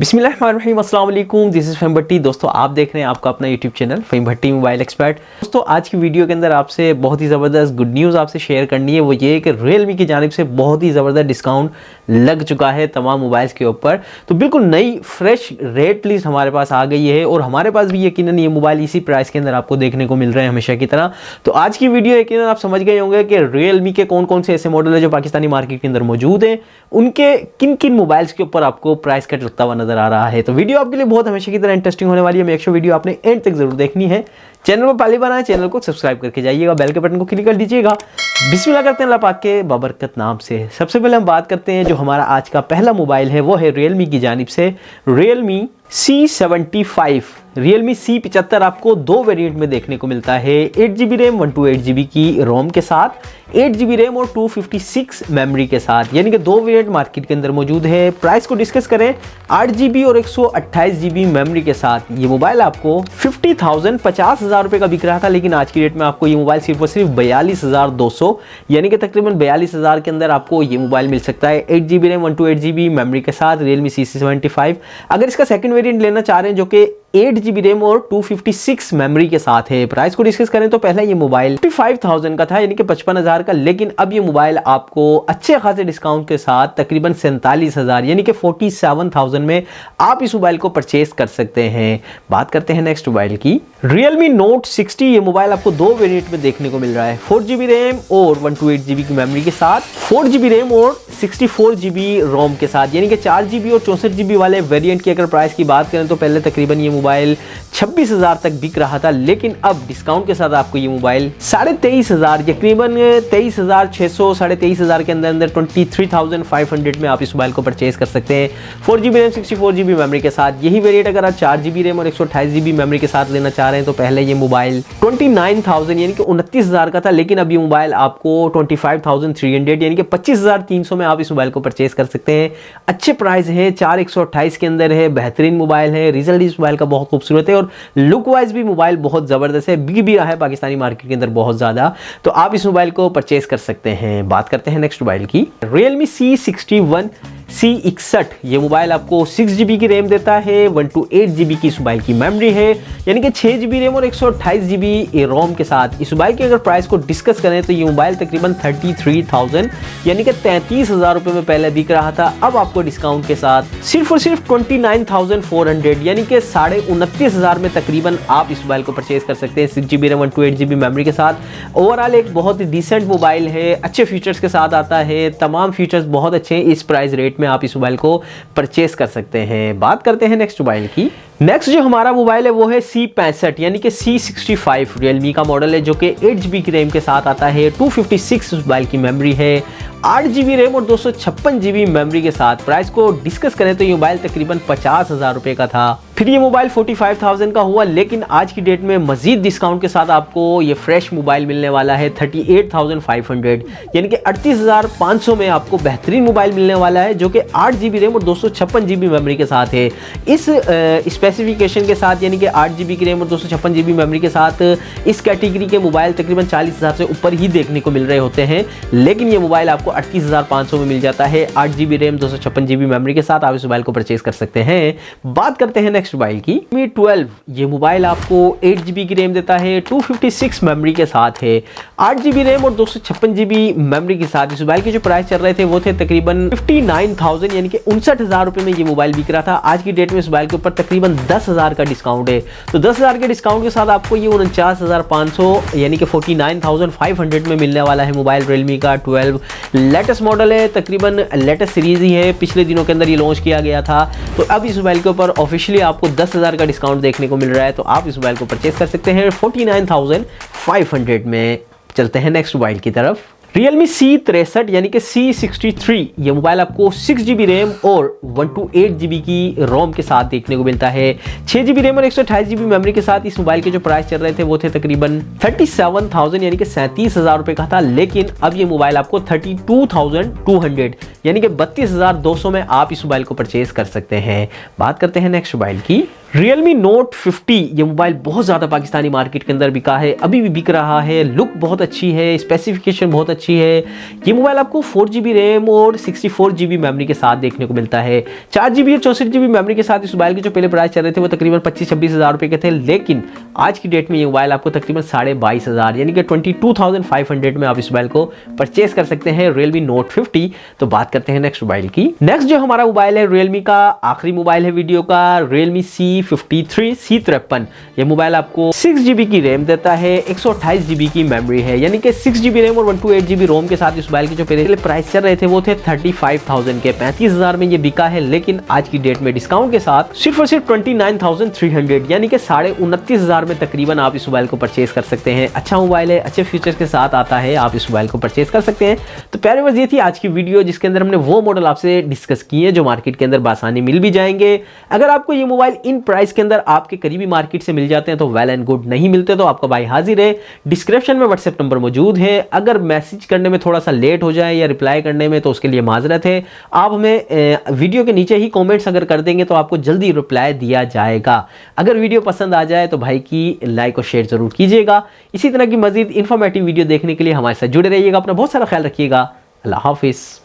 बिस्मिल्लाहिर्रहमानिर्रहीम, अस्सलाम वालेकुम। दिस इज़ फ़हीम भट्टी। दोस्तों आप देख रहे हैं आपका अपना यूट्यूब चैनल फ़हीम भट्टी मोबाइल एक्सपर्ट। दोस्तों आज की वीडियो के अंदर आपसे बहुत ही ज़बरदस्त गुड न्यूज़ आपसे शेयर करनी है। वो ये कि रियलमी की जानिब से बहुत ही ज़बरदस्त डिस्काउंट लग चुका है तमाम मोबाइल्स के ऊपर। तो बिल्कुल नई फ्रेश रेट लिस्ट हमारे पास आ गई है और हमारे पास भी यकीनन ये मोबाइल इसी प्राइस के अंदर आपको देखने को मिल रहे हैं हमेशा की तरह। तो आज की वीडियो यकीनन आप समझ गए होंगे कि रियलमी के कौन कौन से ऐसे मॉडल है जो पाकिस्तानी मार्केट के अंदर मौजूद हैं, उनके किन किन मोबाइल्स के ऊपर आपको प्राइस कट लगता हुआ नजर आ रहा है। तो वीडियो आपके लिए बहुत हमेशा की तरह इंटरेस्टिंग होने वाली है। मेक श्योर वीडियो आपने एंड तक जरूर देखनी है। चैनल पर पहली बार आए चैनल को सब्सक्राइब करके जाइएगा, बेल के बटन को क्लिक कर दीजिएगा। बिस्मिल्लाह करते हैं अल्लाह पाक के बाबरकत नाम से। सबसे पहले हम बात करते हैं जो हमारा आज का पहला मोबाइल है वो है रियलमी की जानिब से रियलमी C75। रियलमी C75 आपको दो वेरिएंट में देखने को मिलता है। 8GB रैम 128GB की रोम के साथ, 8GB रैम और 256 मेमोरी के साथ, यानी कि दो वेरिएंट मार्केट के अंदर मौजूद है। प्राइस को डिस्कस करें 8GB और 128GB मेमोरी के साथ ये मोबाइल आपको 50,000 रुपये का बिक रहा था, लेकिन आज की डेट में आपको ये मोबाइल सिर्फ और सिर्फ 42,200 यानी कि तकरीबन 42,000 के अंदर आपको ये मोबाइल मिल सकता है। 8GB रैम 128GB मेमोरी के साथ रियलमी C75। अगर इसका सेकंड वेरिएंट लेना चाह रहे हैं जो कि 8GB रैम और 256 मेमोरी के साथ है, प्राइस को डिस्कस करें तो पहले ये मोबाइल 55,000 का था यानी कि 55,000 का, लेकिन अब ये मोबाइल आपको अच्छे खासे डिस्काउंट के साथ तकरीबन 47,000 यानी कि 47,000 में आप इस मोबाइल को परचेज कर सकते हैं। बात करते हैं नेक्स्ट मोबाइल की, Realme Note 60। ये मोबाइल आपको दो वेरिएंट में देखने को मिल रहा है, 4GB रैम और 128GB की मेमोरी के साथ, 4GB रैम और 64GB रोम के साथ, यानी कि 4GB और 64GB वाले वेरिएंट की अगर प्राइस की बात करें तो पहले तकरीबन ये मोबाइल 26,000 तक बिक रहा था, लेकिन अब डिस्काउंट के साथ आपको ये मोबाइल 23,500 तकरीबन 23,600 23,500 के अंदर 23,500 में आप इस मोबाइल को परचेज कर सकते हैं। 4GB रैम 64GB मेमोरी के साथ। यही वेरिएंट अगर आप 4GB रैम और 128GB मेमोरी के साथ लेना चाह रहे हैं तो पहले ये मोबाइल 29,000 यानी कि 29,000 का था, लेकिन अब ये मोबाइल आपको 25,300 यानी कि 25,300 में आप इस मोबाइल को परचेज कर सकते हैं। अच्छे प्राइस है, 4128 के अंदर है, बेहतरीन मोबाइल है। रिजल्ट इस मोबाइल का बहुत खूबसूरत है और लुक वाइज भी मोबाइल बहुत जबरदस्त है, बिक भी रहा है पाकिस्तानी मार्केट के अंदर बहुत ज्यादा, तो आप इस मोबाइल को परचेज कर सकते हैं। बात करते हैं नेक्स्ट मोबाइल की, Realme C61 C61। ये मोबाइल आपको 6GB की रैम देता है, 128GB की इस मोबाइल की मेमोरी है, यानी कि 6GB रैम और 128GB रोम के साथ। इस मोबाइल की अगर प्राइस को डिस्कस करें तो ये मोबाइल तकरीबन 33,000 यानी कि 33,000 रुपये में पहले बिक रहा था, अब आपको डिस्काउंट के साथ सिर्फ और सिर्फ 29,400 यानी कि 29,500 में तकरीबन आप इस मोबाइल को परचेज कर सकते हैं। 6GB रैम 128GB मेमोरी के साथ। ओवरऑल एक बहुत ही डिसेंट मोबाइल है, अच्छे फीचर्स के साथ आता है, तमाम फीचर्स बहुत अच्छे हैं। इस प्राइस रेट में आप इस मोबाइल को परचेज कर सकते हैं। बात करते हैं नेक्स्ट मोबाइल की। नेक्स्ट जो हमारा मोबाइल है वो है C65 यानी कि C65 रियलमी का मॉडल है जो कि 8GB की रैम के साथ आता है, 256 मोबाइल की मेमोरी है, 8GB रैम और 256GB मेमोरी के साथ। प्राइस को डिस्कस करें तो ये मोबाइल तकरीबन 50,000 रुपये का था, फिर ये मोबाइल 45,000 का हुआ, लेकिन आज की डेट में मजीद डिस्काउंट के साथ आपको ये फ्रेश मोबाइल मिलने वाला है 38,500 यानी कि 38,500 में आपको बेहतरीन मोबाइल मिलने वाला है जो कि 8GB रैम और 256GB मेमोरी के साथ है। इस स्पेसिफिकेशन के साथ यानी कि 8GB की रैम और 256GB मेमोरी के साथ इस कैटेगरी के मोबाइल तकरीबन 40,000 से ऊपर ही देखने को मिल रहे होते हैं, लेकिन ये मोबाइल आपको 38,500 में मिल जाता है। 8GB रैम 256GB मेमोरी के साथ आप इस मोबाइल को परचेज कर सकते हैं। बात करते हैं नेक्स्ट मोबाइल की, Mi 12। ये मोबाइल आपको 8GB की रैम देता है, 256 मेमोरी के साथ है, 8GB रैम और 256GB मेमोरी के साथ। इस मोबाइल के जो प्राइस चल रहे थे वो थे तकरीबन 59,000 यानी कि 59,000 रुपये में ये मोबाइल बिक रहा था। आज की डेट में इस मोबाइल के ऊपर तकरीबन 10,000 का डिस्काउंट है, तो 10,000 के डिस्काउंट के साथ आपको ये 49,500 यानी कि 49,500 में मिलने वाला है मोबाइल। रियलमी का 12 लेटेस्ट मॉडल है, तकरीबन लेटेस्ट सीरीज ही है, पिछले दिनों के अंदर ये लॉन्च किया गया था, तो अब इस मोबाइल के ऊपर ऑफिशियली आपको 10,000 का डिस्काउंट देखने को मिल रहा है, तो आप इस मोबाइल को परचेज कर सकते हैं 49,500 में। चलते हैं नेक्स्ट मोबाइल की तरफ, Realme C63 यानी कि C63। ये मोबाइल आपको 6GB रैम और 128GB की रोम के साथ देखने को मिलता है, 6GB रैम और 128GB मेमोरी के साथ। इस मोबाइल के जो प्राइस चल रहे थे वो थे तकरीबन 37,000 यानी कि 37,000 रुपये का था, लेकिन अब ये मोबाइल आपको 32,200 यानी कि 32,200 में आप इस मोबाइल को परचेज कर सकते हैं। बात करते हैं नेक्स्ट मोबाइल की, Realme Note 50 ये मोबाइल बहुत ज़्यादा पाकिस्तानी मार्केट के अंदर बिका है, अभी भी बिक रहा है। लुक बहुत अच्छी है, स्पेसिफिकेशन बहुत अच्छी है। ये मोबाइल आपको 4GB रैम और 64GB मेमोरी के साथ देखने को मिलता है। 4GB और 64GB मेमोरी के साथ इस मोबाइल के जो पहले प्राइस चल रहे थे वो तकरीबन 25-26 हज़ार रुपये के थे, लेकिन आज की डेट में ये मोबाइल आपको तकरीबन 22,500 यानी कि 22,500 में आप इस मोबाइल को परचेस कर सकते हैं, Realme Note 50। तो बात करते हैं नेक्स्ट मोबाइल की। नेक्स्ट जो हमारा मोबाइल है Realme का आखिरी मोबाइल है वीडियो का, Realme C53 C53। ये मोबाइल आपको 6GB की रैम देता है, 128GB की मेमोरी है, यानी कि 6GB रैम और 128GB रोम के साथ इस मोबाइल के जो पहले प्राइस चल रहे थे वो थे 35,000 के, 35,000 में ये बिका है। लेकिन आज की डेट में डिस्काउंट के साथ सिर्फ और सिर्फ 29,300 यानी कि 29,500 में तकरीबन आप इस मोबाइल को परचेज कर सकते हैं। अच्छा मोबाइल है, अच्छे फीचर्स के साथ आता है, आप इस मोबाइल को परचेज कर सकते हैं। तो प्यारे व्यूअर्स, ये थी आज की वीडियो जिसके अंदर हमने वो मॉडल आपसे डिस्कस किए जो मार्केट के अंदर बासानी मिल भी जाएंगे। अगर आपको ये मोबाइल इन प्राइस के अंदर आपके करीबी मार्केट से मिल जाते हैं तो वेल एंड गुड, नहीं मिलते तो आपका भाई हाजिर है। डिस्क्रिप्शन में व्हाट्सएप नंबर मौजूद है, अगर मैसेज करने में थोड़ा सा लेट हो जाए या रिप्लाई करने में तो उसके लिए माजरत है। आप हमें वीडियो के नीचे ही कमेंट्स अगर कर देंगे तो आपको जल्दी रिप्लाई दिया जाएगा। अगर वीडियो पसंद आ जाए तो भाई की लाइक और शेयर जरूर कीजिएगा। इसी तरह की मजीद इंफॉर्मेटिव वीडियो देखने के लिए हमारे साथ जुड़े रहिएगा। अपना बहुत सारा ख्याल रखिएगा। अल्लाह हाफिज़।